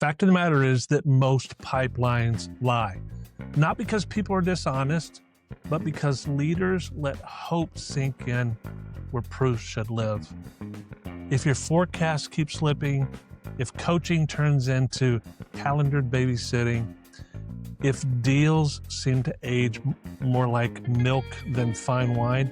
Fact of the matter is that most pipelines lie, not because people are dishonest, but because leaders let hope sink in where proof should live. If your forecast keeps slipping, if coaching turns into calendared babysitting, if deals seem to age more like milk than fine wine,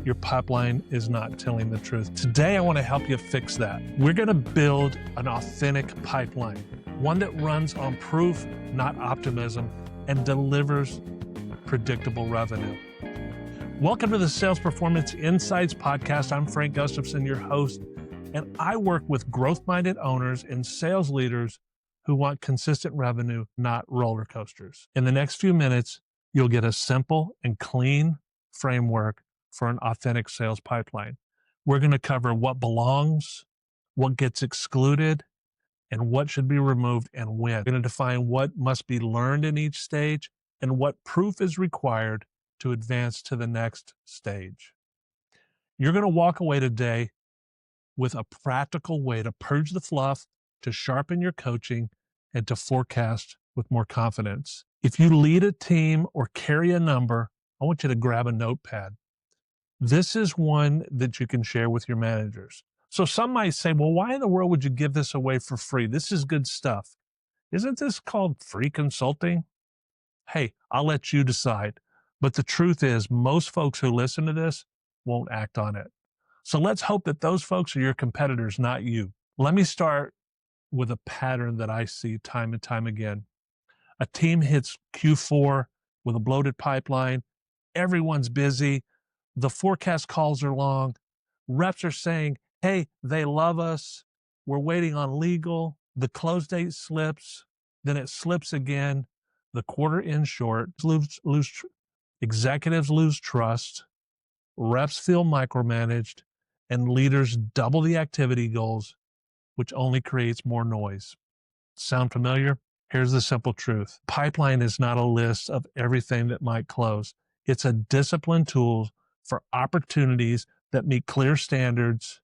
your pipeline is not telling the truth. Today, I want to help you fix that. We're going to build an authentic pipeline, one that runs on proof, not optimism, and delivers predictable revenue. Welcome to the Sales Performance Insights Podcast. I'm Frank Gustafson, your host, and I work with growth-minded owners and sales leaders who want consistent revenue, not roller coasters. In the next few minutes, you'll get a simple and clean framework for an authentic sales pipeline. We're going to cover what belongs, what gets excluded, and what should be removed and when. We're going to define what must be learned in each stage and what proof is required to advance to the next stage. You're going to walk away today with a practical way to purge the fluff, to sharpen your coaching, and to forecast with more confidence. If you lead a team or carry a number, I want you to grab a notepad. This is one that you can share with your managers. So some might say, well, why in the world would you give this away for free? This is good stuff. Isn't this called free consulting? Hey, I'll let you decide. But the truth is, most folks who listen to this won't act on it. So let's hope that those folks are your competitors, not you. Let me start with a pattern that I see time and time again. A team hits Q4 with a bloated pipeline. Everyone's busy. The forecast calls are long. Reps are saying, hey, they love us. We're waiting on legal. The close date slips. Then it slips again. The quarter ends short. Executives lose trust. Reps feel micromanaged. And leaders double the activity goals, which only creates more noise. Sound familiar? Here's the simple truth. Pipeline is not a list of everything that might close. It's a disciplined tool for opportunities that meet clear standards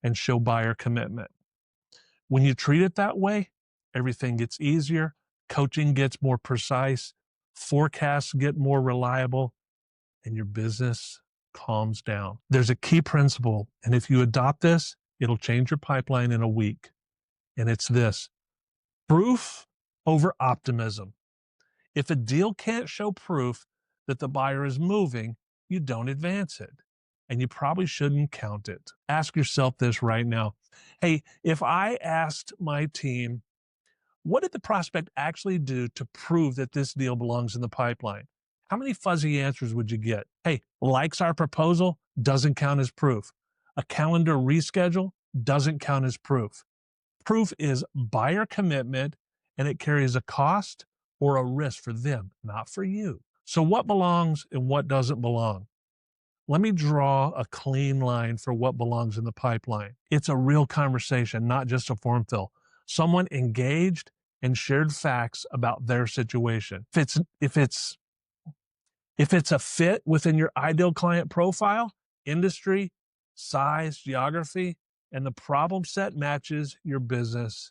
and show buyer commitment. When you treat it that way, everything gets easier, coaching gets more precise, forecasts get more reliable, and your business calms down. There's a key principle, and if you adopt this, it'll change your pipeline in a week. And it's this: proof over optimism. If a deal can't show proof that the buyer is moving, you don't advance it. And you probably shouldn't count it. Ask yourself this right now. Hey, if I asked my team, what did the prospect actually do to prove that this deal belongs in the pipeline? How many fuzzy answers would you get? Hey, likes our proposal, doesn't count as proof. A calendar reschedule doesn't count as proof. Proof is buyer commitment, and it carries a cost or a risk for them, not for you. So what belongs and what doesn't belong? Let me draw a clean line for what belongs in the pipeline. It's a real conversation, not just a form fill. Someone engaged and shared facts about their situation. If it's a fit within your ideal client profile, industry, size, geography, and the problem set matches your business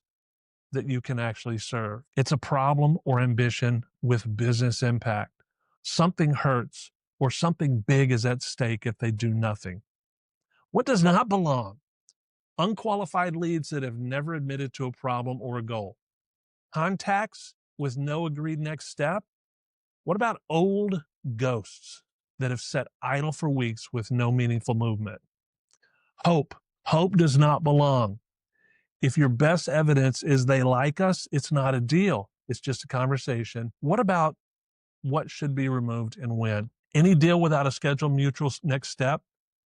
that you can actually serve. It's a problem or ambition with business impact. Something hurts or something big is at stake if they do nothing. What does not belong? Unqualified leads that have never admitted to a problem or a goal. Contacts with no agreed next step. What about old ghosts that have sat idle for weeks with no meaningful movement? Hope does not belong. If your best evidence is they like us, it's not a deal. It's just a conversation. What about what should be removed and when? Any deal without a scheduled mutual next step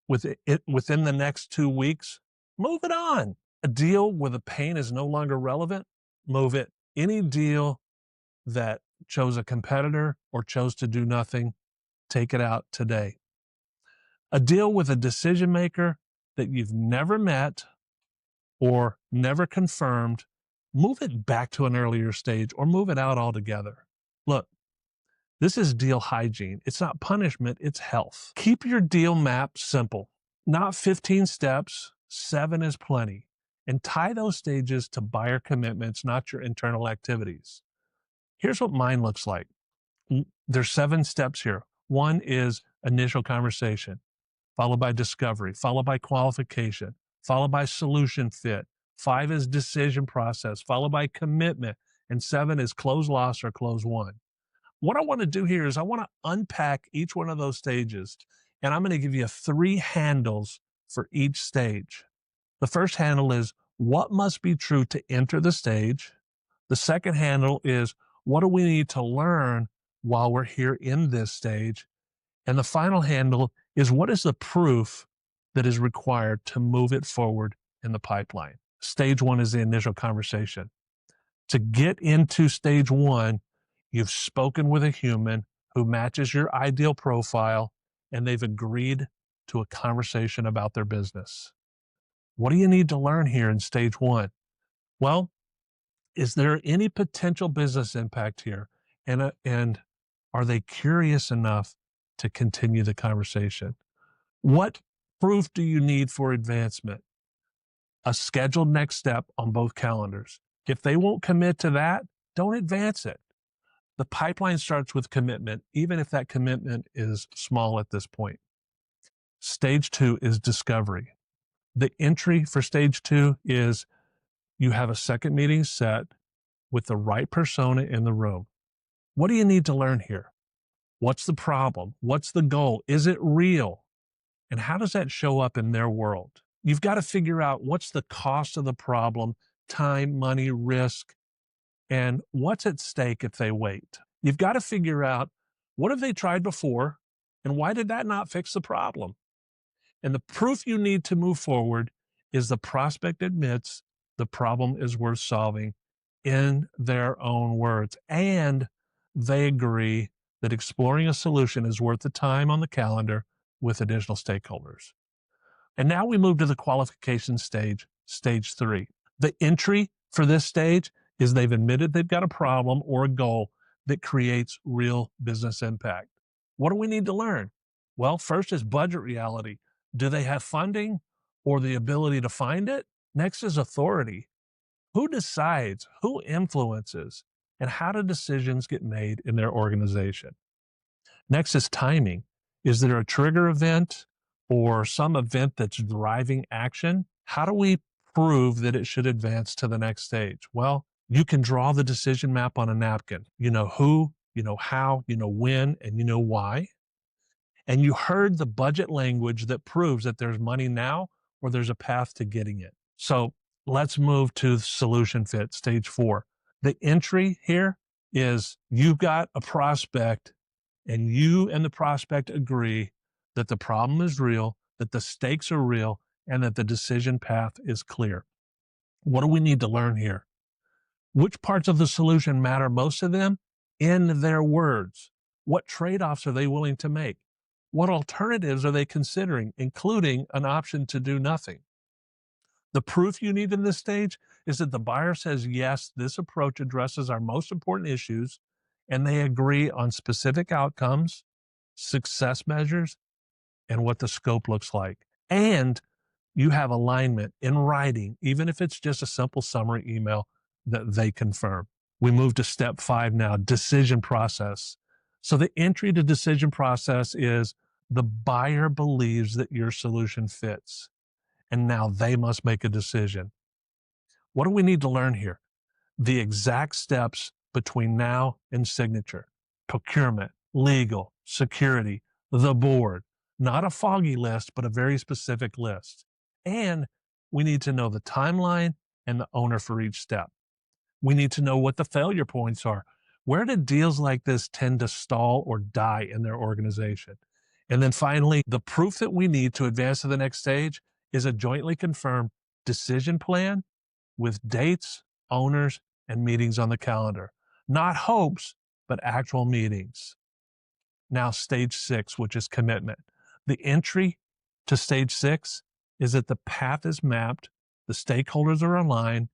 within the next 2 weeks, move it on. A deal where the pain is no longer relevant, move it. Any deal that chose a competitor or chose to do nothing, take it out today. A deal with a decision maker that you've never met or never confirmed, move it back to an earlier stage or move it out altogether. Look, this is deal hygiene. It's not punishment, it's health. Keep your deal map simple. Not 15 steps, 7 is plenty. and tie those stages to buyer commitments, not your internal activities. Here's what mine looks like. There's 7 steps here. 1 is initial conversation, followed by discovery, followed by qualification, followed by solution fit. 5 is decision process, followed by commitment. And 7 is close loss or close won. What I want to do here is I want to unpack each one of those stages, and I'm going to give you 3 handles for each stage. The first handle is what must be true to enter the stage. The second handle is what do we need to learn while we're here in this stage. And the final handle is what is the proof that is required to move it forward in the pipeline. Stage 1 is the initial conversation. To get into stage 1, you've spoken with a human who matches your ideal profile, and they've agreed to a conversation about their business. What do you need to learn here in stage 1? Well, is there any potential business impact here? And are they curious enough to continue the conversation? What proof do you need for advancement? A scheduled next step on both calendars. If they won't commit to that, don't advance it. The pipeline starts with commitment, even if that commitment is small at this point. Stage 2 is discovery. The entry for stage 2 is you have a second meeting set with the right persona in the room. What do you need to learn here? What's the problem? What's the goal? Is it real? And how does that show up in their world? You've got to figure out what's the cost of the problem, time, money, risk, and what's at stake if they wait. You've got to figure out what have they tried before and why did that not fix the problem? And the proof you need to move forward is the prospect admits the problem is worth solving in their own words. And they agree that exploring a solution is worth the time on the calendar with additional stakeholders. And now we move to the qualification stage, stage 3. The entry for this stage is they've admitted they've got a problem or a goal that creates real business impact. What do we need to learn? Well, first is budget reality. Do they have funding or the ability to find it? Next is authority. Who decides, who influences, and how do decisions get made in their organization? Next is timing. Is there a trigger event or some event that's driving action? How do we prove that it should advance to the next stage? Well, you can draw the decision map on a napkin. You know who, you know how, you know when, and you know why. And you heard the budget language that proves that there's money now or there's a path to getting it. So let's move to solution fit, stage 4. The entry here is you've got a prospect and you and the prospect agree that the problem is real, that the stakes are real, and that the decision path is clear. What do we need to learn here? Which parts of the solution matter most to them? In their words. What trade-offs are they willing to make? What alternatives are they considering, including an option to do nothing? The proof you need in this stage is that the buyer says, yes, this approach addresses our most important issues, and they agree on specific outcomes, success measures, and what the scope looks like. And you have alignment in writing, even if it's just a simple summary email that they confirm. We move to step 5 now, decision process. So the entry to decision process is the buyer believes that your solution fits, and now they must make a decision. What do we need to learn here? The exact steps between now and signature: procurement, legal, security, the board, not a foggy list, but a very specific list. And we need to know the timeline and the owner for each step. We need to know what the failure points are. Where do deals like this tend to stall or die in their organization? And then finally, the proof that we need to advance to the next stage is a jointly confirmed decision plan with dates, owners, and meetings on the calendar. Not hopes, but actual meetings. Now, stage 6, which is commitment. The entry to stage 6 is that the path is mapped, the stakeholders are aligned,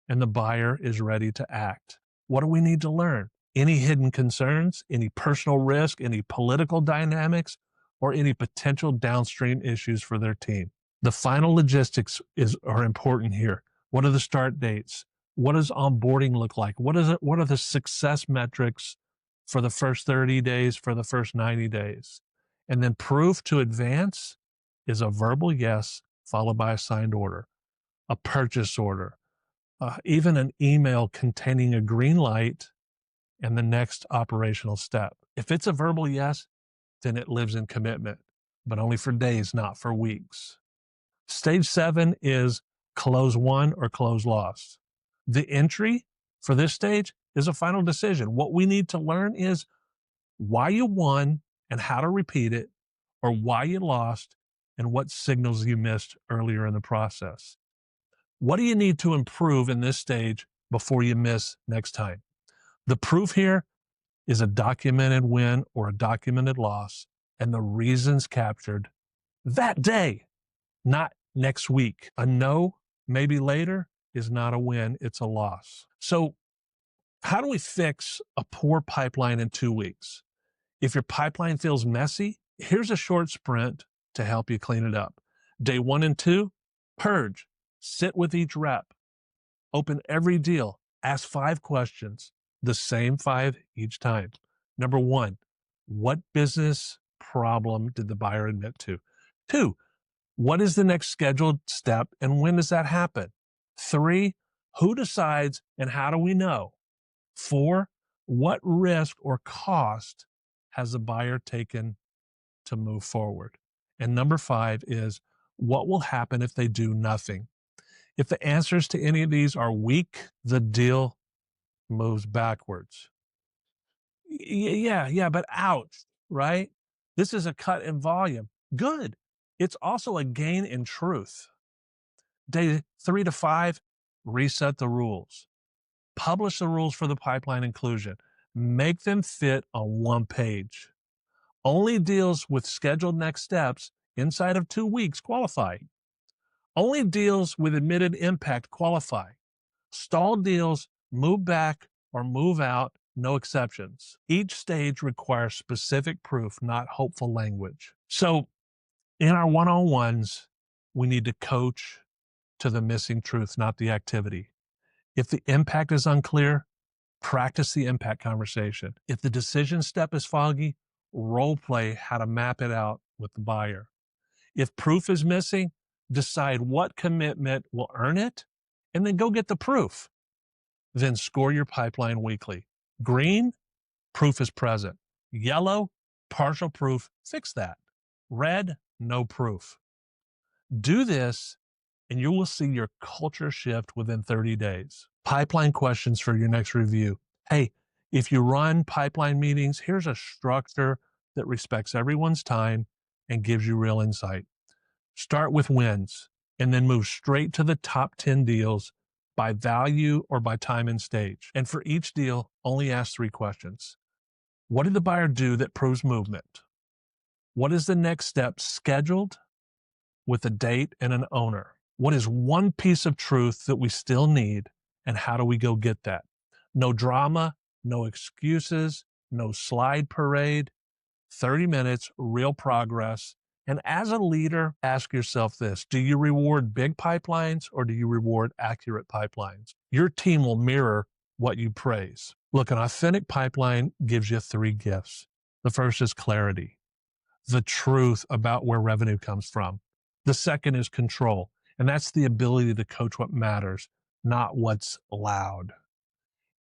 and the buyer is ready to act. What do we need to learn? Any hidden concerns, any personal risk, any political dynamics, or any potential downstream issues for their team. The final logistics are important here. What are the start dates? What does onboarding look like? What are the success metrics for the first 30 days, for the first 90 days? And then proof to advance is a verbal yes followed by a signed order, a purchase order, even an email containing a green light and the next operational step. If it's a verbal yes, then it lives in commitment, but only for days, not for weeks. Stage 7 is close won or close lost. The entry for this stage is a final decision. What we need to learn is why you won and how to repeat it, or why you lost and what signals you missed earlier in the process. What do you need to improve in this stage before you miss next time? The proof here is a documented win or a documented loss, and the reasons captured that day, not next week. A no, maybe later, is not a win, it's a loss. So how do we fix a poor pipeline in 2 weeks? If your pipeline feels messy, here's a short sprint to help you clean it up. Day 1 and 2, purge. Sit with each rep. Open every deal. Ask 5 questions, the same 5 each time. Number 1, what business problem did the buyer admit to? 2, what is the next scheduled step and when does that happen? 3, who decides and how do we know? 4, what risk or cost has the buyer taken to move forward? And number 5 is, what will happen if they do nothing? If the answers to any of these are weak, the deal moves backwards. Yeah, but ouch, right? This is a cut in volume. Good. It's also a gain in truth. Day 3 to 5, reset the rules. Publish the rules for the pipeline inclusion. Make them fit on 1 page. Only deals with scheduled next steps inside of 2 weeks qualify. Only deals with admitted impact qualify. Stalled deals move back or move out, no exceptions. Each stage requires specific proof, not hopeful language. So in our one-on-ones, we need to coach to the missing truth, not the activity. If the impact is unclear, practice the impact conversation. If the decision step is foggy, role play how to map it out with the buyer. If proof is missing, decide what commitment will earn it, and then go get the proof. Then score your pipeline weekly. Green, proof is present. Yellow, partial proof, fix that. Red, no proof. Do this, and you will see your culture shift within 30 days. Pipeline questions for your next review. Hey, if you run pipeline meetings, here's a structure that respects everyone's time and gives you real insight. Start with wins and then move straight to the top 10 deals by value or by time and stage. And for each deal, only ask 3 questions. What did the buyer do that proves movement? What is the next step scheduled with a date and an owner? What is one piece of truth that we still need, and how do we go get that? No drama, no excuses, no slide parade, 30 minutes, real progress. And as a leader, ask yourself this: do you reward big pipelines or do you reward accurate pipelines? Your team will mirror what you praise. Look, an authentic pipeline gives you 3 gifts. The first is clarity, the truth about where revenue comes from. The second is control, and that's the ability to coach what matters, not what's loud.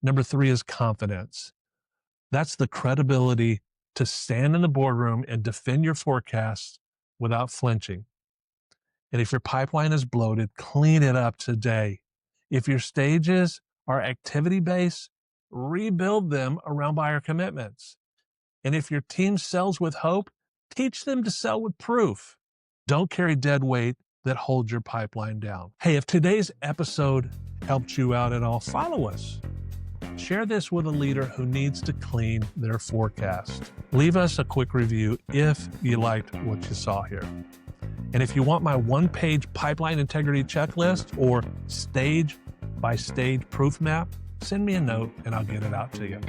Number 3 is confidence. That's the credibility to stand in the boardroom and defend your forecasts without flinching. And if your pipeline is bloated, clean it up today. If your stages are activity-based, rebuild them around buyer commitments. And if your team sells with hope, teach them to sell with proof. Don't carry dead weight that holds your pipeline down. Hey, if today's episode helped you out at all, follow us. Share this with a leader who needs to clean their forecast. Leave us a quick review if you liked what you saw here. And if you want my 1-page pipeline integrity checklist or stage-by-stage proof map, send me a note and I'll get it out to you.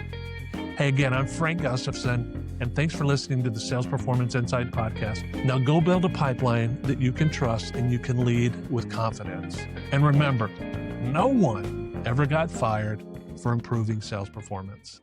Hey, again, I'm Frank Gustafson, and thanks for listening to the Sales Performance Insight podcast. Now go build a pipeline that you can trust and you can lead with confidence. And remember, No one ever got fired for improving sales performance.